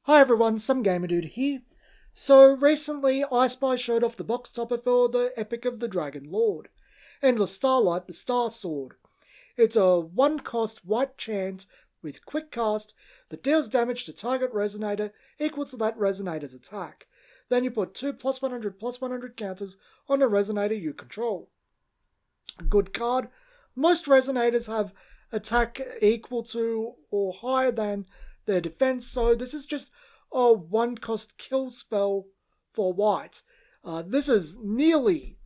Hi everyone, some gamer dude here. So recently, I Spy showed off the box topper for the Epic of the Dragon Lord, and the Starlight, the Star Sword. It's a one-cost white chant with quick cast that deals damage to target resonator equal to that resonator's attack. Then you put two +100/+100 counters on a resonator you control. Good card. Most resonators have attack equal to or higher than their defense, so this is just a one-cost kill spell for white. This is nearly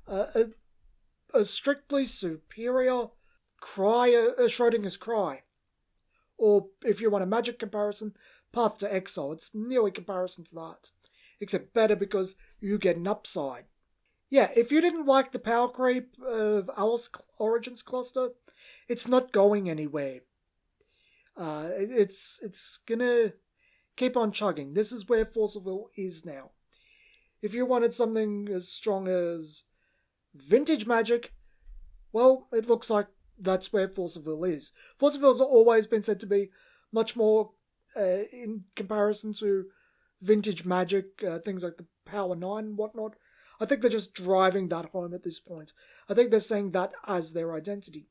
a strictly superior Schrodinger's Cry. Or if you want a magic comparison, Path to Exile. It's nearly comparison to that. Except better because you get an upside. Yeah, if you didn't like the power creep of Alice Origins Cluster, it's not going anywhere. It's gonna keep on chugging. This is where Force of Will is now. If you wanted something as strong as Vintage Magic, well, it looks like that's where Force of Will is. Force of Will has always been said to be much more in comparison to Vintage Magic, things like the Power 9 and whatnot. I think they're just driving that home at this point. I think they're saying that as their identity.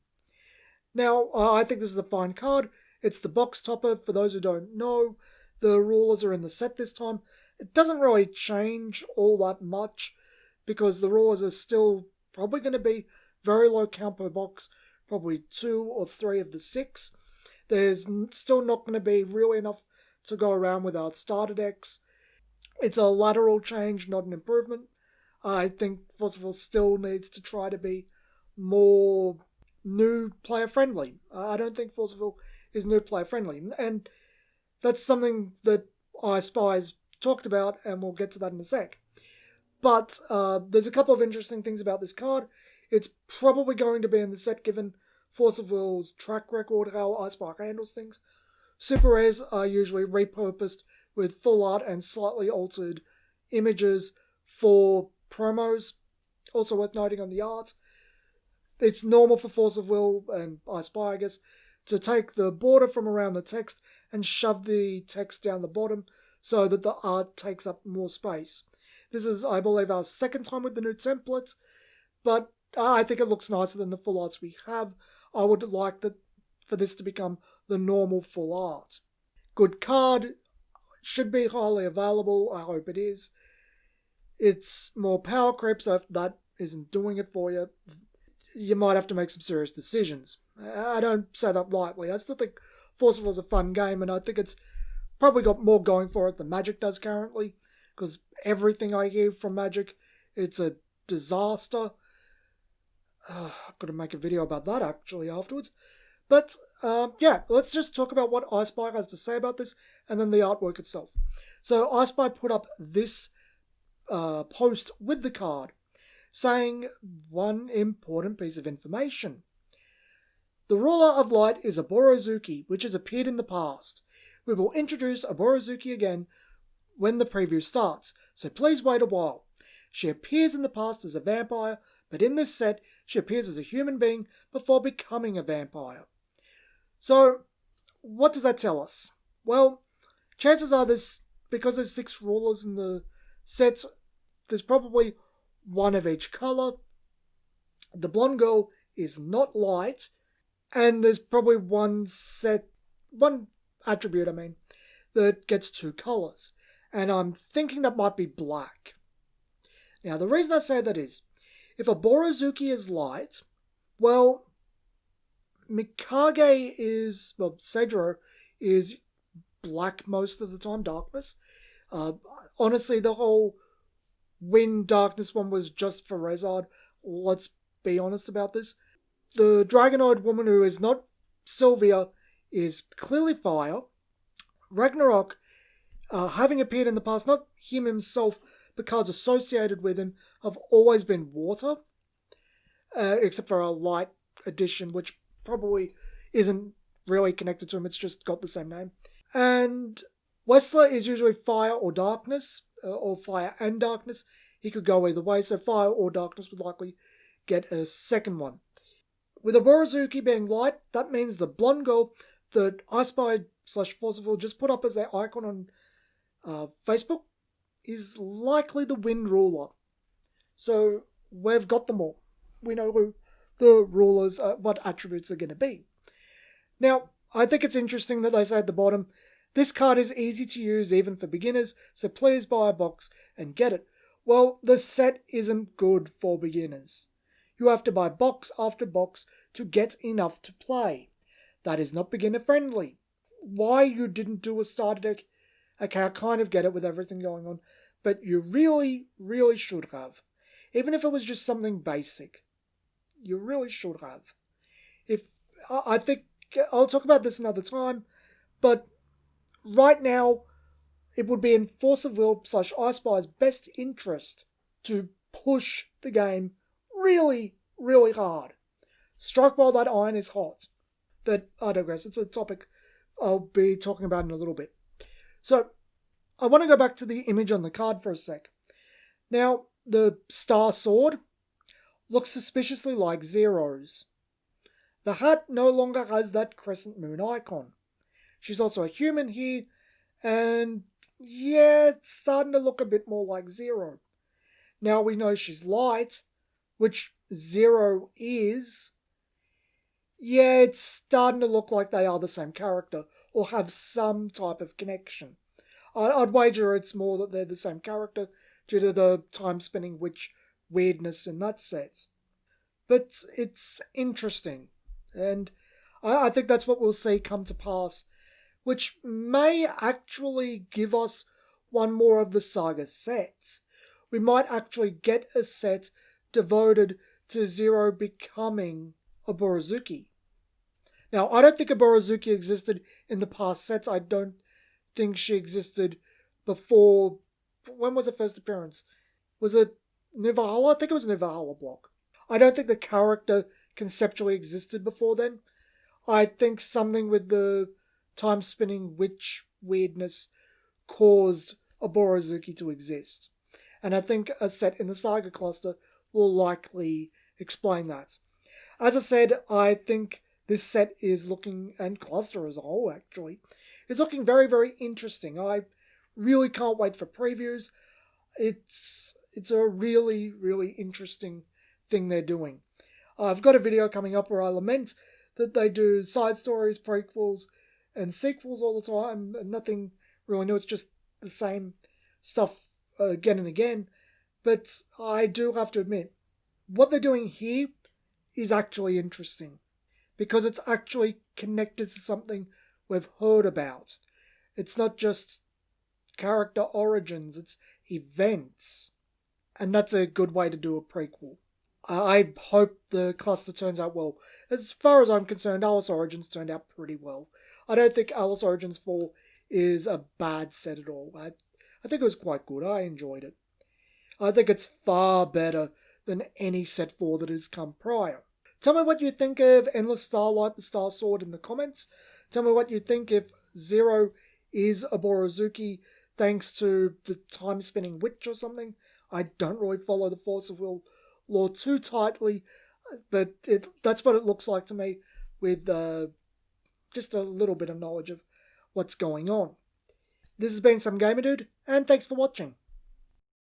Now, I think this is a fine card. It's the box topper. For those who don't know, the rulers are in the set this time. It doesn't really change all that much because the rulers are still probably going to be very low count per box, probably 2 or 3 of the 6. There's still not going to be really enough to go around without starter decks. It's a lateral change, not an improvement. I think Force of Will still needs to try to be more new player friendly. I don't think Force of Will is new player friendly, and that's something that I Spy's talked about, and we'll get to that in a sec. But there's a couple of interesting things about this card. It's probably going to be in the set given Force of Will's track record, how I Spy handles things. Super rares are usually repurposed with full art and slightly altered images for promos. Also worth noting on the art, it's normal for Force of Will and I Spy, I guess, to take the border from around the text and shove the text down the bottom so that the art takes up more space. This is, I believe, our second time with the new template, but I think it looks nicer than the full arts we have. I would like for this to become the normal full art. Good card, should be highly available, I hope it is. It's more power creep, so if that isn't doing it for you, you might have to make some serious decisions. I don't say that lightly. I still think Force of Will is a fun game, and I think it's probably got more going for it than Magic does currently, because everything I hear from Magic, it's a disaster. I've got to make a video about that actually afterwards. But yeah, let's just talk about what I Spy has to say about this, and then the artwork itself. So I Spy put up this post with the card, saying one important piece of information. The ruler of light is a Borozuki, which has appeared in the past. We will introduce a Borozuki again when the preview starts, so please wait a while. She appears in the past as a vampire, but in this set, she appears as a human being before becoming a vampire. So, what does that tell us? Well, chances are because there's 6 rulers in the set, there's probably one of each colour. The blonde girl is not light, and there's probably one attribute, that gets 2 colours. And I'm thinking that might be black. Now, the reason I say that is, if a Borozuki is light, well, Seidro is black most of the time, darkness. Honestly, the whole Wind Darkness one was just for Rezard. Let's be honest about this. The Dragonoid woman who is not Sylvia is clearly fire. Ragnarok, having appeared in the past, not him himself, but cards associated with him, have always been water. Except for a light edition, which probably isn't really connected to him, it's just got the same name. And Wessler is usually fire or darkness, or fire and darkness. He could go either way, so fire or darkness would likely get a second one. With a Borozuki being light, that means the blonde girl that I Spy / Force of Will just put up as their icon on Facebook is likely the wind ruler. So we've got them all. We know who the rulers, what attributes are going to be. Now, I think it's interesting that they say at the bottom, this card is easy to use even for beginners, so please buy a box and get it. Well, the set isn't good for beginners. You have to buy box after box to get enough to play. That is not beginner friendly. Why you didn't do a starter deck, okay, I kind of get it with everything going on, but you really, really should have. Even if it was just something basic, you really should have. If I think I'll talk about this another time, but right now it would be in Force of Will / I Spy's best interest to push the game really, really hard. Strike while that iron is hot. But I digress. It's a topic I'll be talking about in a little bit. So I want to go back to the image on the card for a sec. Now, the Star Sword looks suspiciously like Zero's. The hat no longer has that crescent moon icon. She's also a human here, and yeah, it's starting to look a bit more like Zero. Now we know she's light, which Zero is. Yeah, it's starting to look like they are the same character, or have some type of connection. I'd wager it's more that they're the same character due to the time-spinning witch weirdness in that set. But it's interesting, and I think that's what we'll see come to pass, which may actually give us one more of the saga sets. We might actually get a set devoted to Zero becoming a Borozuki. Now, I don't think a Borozuki existed in the past sets. I don't think she existed before. When was her first appearance? Was it New Valhalla? I think it was New Valhalla block. I don't think the character conceptually existed before then. I think something with the time-spinning witch weirdness caused a Borozuki to exist. And I think a set in the Saga cluster will likely explain that. As I said, I think this set is looking, and cluster as a whole actually, is looking very, very interesting. I really can't wait for previews. It's a really, really interesting thing they're doing. I've got a video coming up where I lament that they do side stories, prequels, and sequels all the time, and nothing really new. It's just the same stuff again and again. But I do have to admit, what they're doing here is actually interesting, because it's actually connected to something we've heard about. It's not just character origins, it's events. And that's a good way to do a prequel. I hope the cluster turns out well. As far as I'm concerned, Alice Origins turned out pretty well. I don't think Alice Origins 4 is a bad set at all. I think it was quite good. I enjoyed it. I think it's far better than any set 4 that has come prior. Tell me what you think of Endless Starlight, the Star Sword in the comments. Tell me what you think if Zero is a Borozuki thanks to the time-spinning witch or something. I don't really follow the Force of Will lore too tightly, but that's what it looks like to me, with just a little bit of knowledge of what's going on. This has been Some Gamer Dude, and thanks for watching.